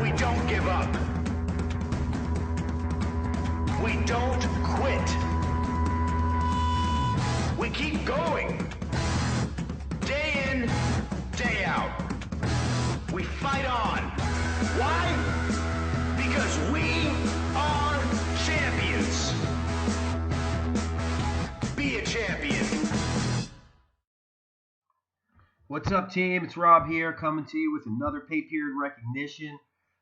We don't give up. We don't quit. We keep going. Day in, day out. We fight on. Why? Because we are champions. Be a champion. What's up, team? It's Rob here, coming to you with another pay period recognition.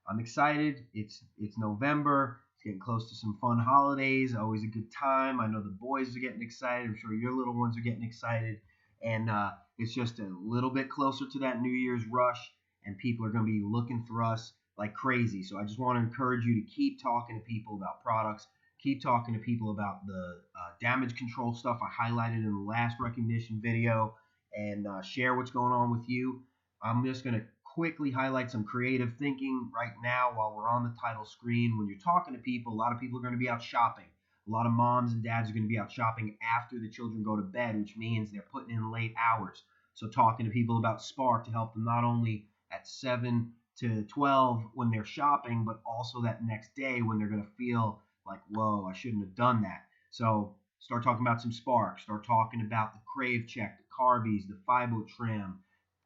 I'm excited. It's November. It's getting close to some fun holidays. Always a good time. I know the boys are getting excited. I'm sure your little ones are getting excited. And it's just a little bit closer to that New Year's rush, and people are going to be looking for us like crazy. So I just want to encourage you to keep talking to people about products. Keep talking to people about the damage control stuff I highlighted in the last recognition video, and share what's going on with you. I'm just going to quickly highlight some creative thinking right now while we're on the title screen. When you're talking to people, a lot of people are going to be out shopping. A lot of moms and dads are going to be out shopping after the children go to bed, which means they're putting in late hours. So talking to people about Spark to help them not only at 7 to 12 when they're shopping, but also that next day when they're going to feel like, whoa, I shouldn't have done that. So start talking about some Spark. Start talking about the Crave Check, the Carbies, the Fibotrim,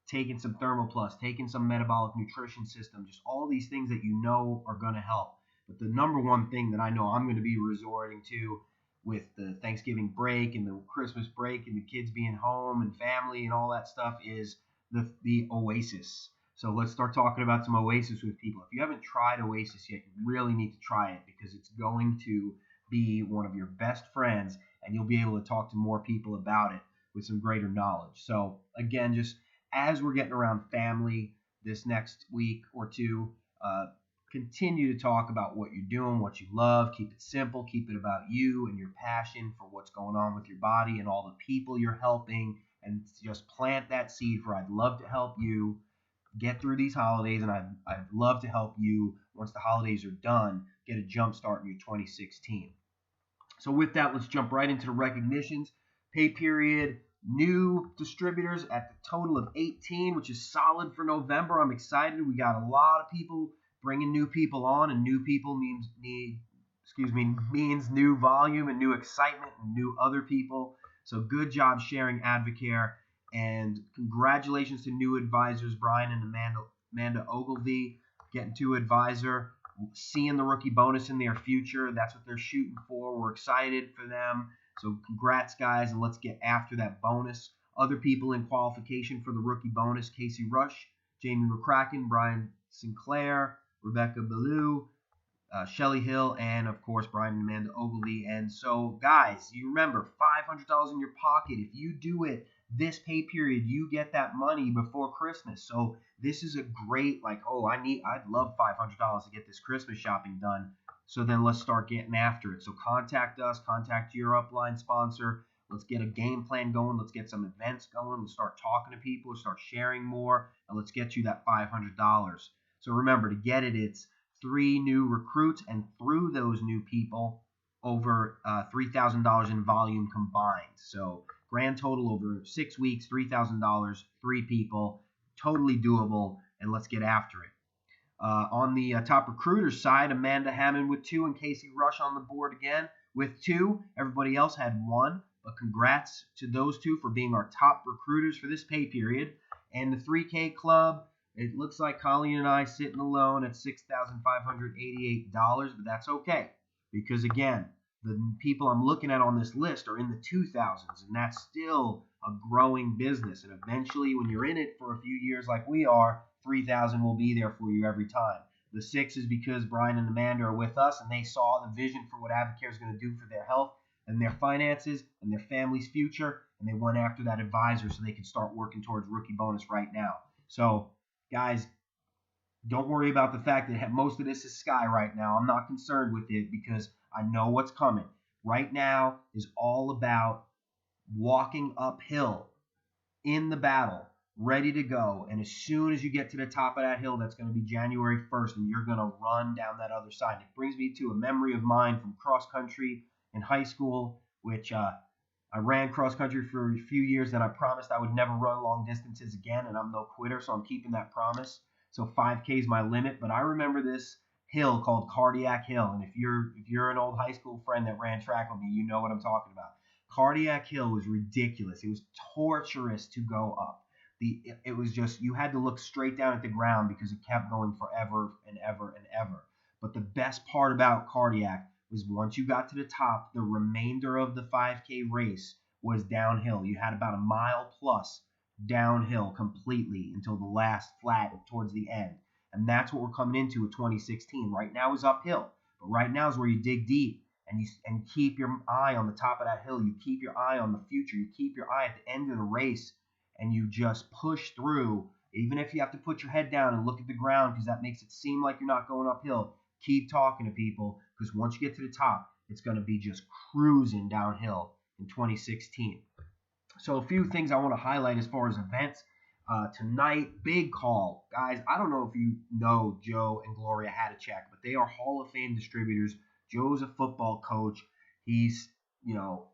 taking some Thermoplus, taking some metabolic nutrition system, just all these things that you know are going to help. But the number one thing that I know I'm going to be resorting to with the Thanksgiving break and the Christmas break and the kids being home and family and all that stuff is the Oasis. So let's start talking about some Oasis with people. If you haven't tried Oasis yet, you really need to try it because it's going to be one of your best friends, and you'll be able to talk to more people about it with some greater knowledge. So again, just as we're getting around family this next week or two, continue to talk about what you're doing, what you love. Keep it simple. Keep it about you and your passion for what's going on with your body and all the people you're helping, and just plant that seed for I'd love to help you get through these holidays, and I'd love to help you once the holidays are done, get a jump start in your 2016. So with that, let's jump right into the recognitions. Pay period, new distributors at the total of 18, which is solid for November. I'm excited. We got a lot of people bringing new people on, and new people means new volume and new excitement and new other people. So good job sharing Advocare, and congratulations to new advisors, Brian and Amanda Ogilvy, getting to advisor, seeing the rookie bonus in their future. That's what they're shooting for. We're excited for them. So congrats, guys, and let's get after that bonus. Other people in qualification for the rookie bonus: Casey Rush, Jamie McCracken, Brian Sinclair, Rebecca Ballou, Shelly Hill, and of course Brian and Amanda Ogilvy. And so, guys, you remember $500 in your pocket. If you do it this pay period, you get that money before Christmas. So this is a great, I'd love $500 to get this Christmas shopping done. So then let's start getting after it. So contact us, contact your upline sponsor. Let's get a game plan going. Let's get some events going. Let's start talking to people. Let's start sharing more. And let's get you that $500. So remember, to get it, it's 3 new recruits, and through those new people, over $3,000 in volume combined. So grand total over 6 weeks, $3,000, 3 people, totally doable, and let's get after it. On the top recruiters side, Amanda Hammond with 2 and Casey Rush on the board again with 2. Everybody else had 1, but congrats to those 2 for being our top recruiters for this pay period. And the 3K Club, it looks like Colleen and I sitting alone at $6,588, but that's okay, because again, the people I'm looking at on this list are in the 2000s, and that's still a growing business. And eventually, when you're in it for a few years like we are, 3,000 will be there for you every time. The 6 is because Brian and Amanda are with us, and they saw the vision for what Advocare is going to do for their health and their finances and their family's future, and they went after that advisor so they can start working towards rookie bonus right now. So, guys, don't worry about the fact that most of this is sky right now. I'm not concerned with it because I know what's coming. Right now is all about walking uphill in the battle, ready to go. And as soon as you get to the top of that hill, that's going to be January 1st, and you're going to run down that other side. It brings me to a memory of mine from cross country in high school, which I ran cross country for a few years, and I promised I would never run long distances again, and I'm no quitter, so I'm keeping that promise. so 5K is my limit. But I remember this hill called Cardiac Hill, and if you're an old high school friend that ran track with me, you know what I'm talking about. Cardiac Hill was ridiculous. It was torturous to go up. It was just, you had to look straight down at the ground because it kept going forever and ever and ever. But the best part about Cardiac was once you got to the top, the remainder of the 5K race was downhill. You had about a mile plus downhill completely until the last flat towards the end. And that's what we're coming into with 2016. Right now is uphill, but right now is where you dig deep and keep your eye on the top of that hill. You keep your eye on the future. You keep your eye at the end of the race, and you just push through. Even if you have to put your head down and look at the ground because that makes it seem like you're not going uphill, keep talking to people, because once you get to the top, it's going to be just cruising downhill in 2016. So a few things I want to highlight as far as events. Tonight, big call. Guys, I don't know if you know Joe and Gloria Hadachek, but they are Hall of Fame distributors. Joe's a football coach. He's,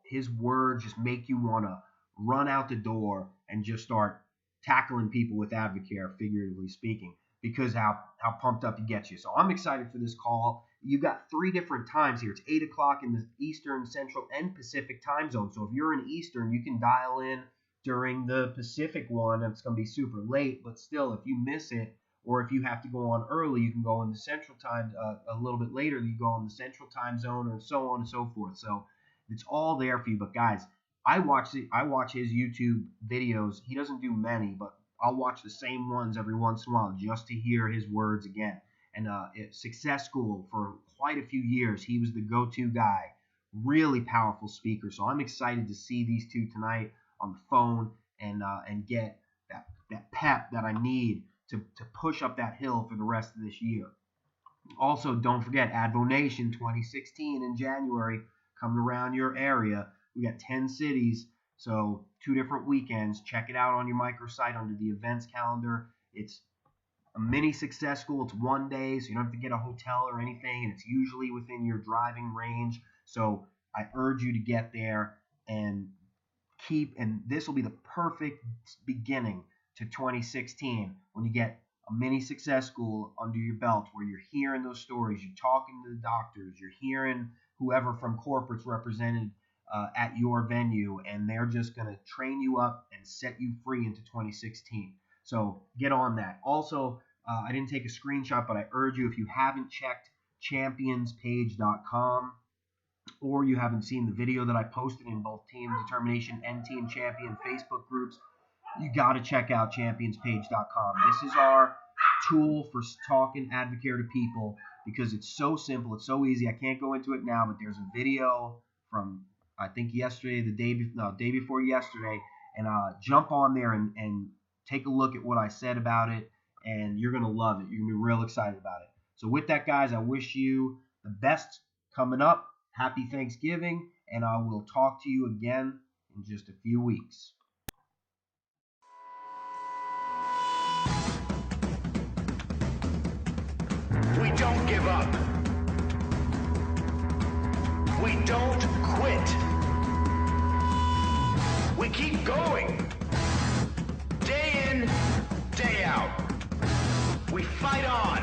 his words just make you want to run out the door and just start tackling people with Advocare, figuratively speaking, because how pumped up he gets you. So I'm excited for this call. You got 3 different times here. It's 8 o'clock in the Eastern, Central, and Pacific time zone. So if you're in Eastern, you can dial in during the Pacific one. It's going to be super late, but still, if you miss it, or if you have to go on early, you can go in the Central time a little bit later. You go in the Central time zone, and so on and so forth. So it's all there for you. But guys, I watch his YouTube videos. He doesn't do many, but I'll watch the same ones every once in a while just to hear his words again. And Success School, for quite a few years, he was the go-to guy. Really powerful speaker. So I'm excited to see these two tonight on the phone and get that pep that I need to push up that hill for the rest of this year. Also, don't forget Advonation 2016 in January coming around your area. We got 10 cities, so 2 different weekends. Check it out on your microsite under the events calendar. It's a mini Success School. It's 1 day, so you don't have to get a hotel or anything, and it's usually within your driving range. So I urge you to get there and this will be the perfect beginning to 2016 when you get a mini Success School under your belt, where you're hearing those stories, you're talking to the doctors, you're hearing whoever from corporate's represented at your venue, and they're just going to train you up and set you free into 2016. So get on that. Also, I didn't take a screenshot, but I urge you, if you haven't checked championspage.com, or you haven't seen the video that I posted in both Team Determination and Team Champion Facebook groups, you got to check out championspage.com. This is our tool for talking Advocare to people, because it's so simple, it's so easy. I can't go into it now, but there's a video from, I think yesterday, day before yesterday, and jump on there and take a look at what I said about it, and you're going to love it. You're going to be real excited about it. So with that, guys, I wish you the best coming up. Happy Thanksgiving, and I will talk to you again in just a few weeks. We don't give up. We don't quit. We keep going. Day in, day out. We fight on.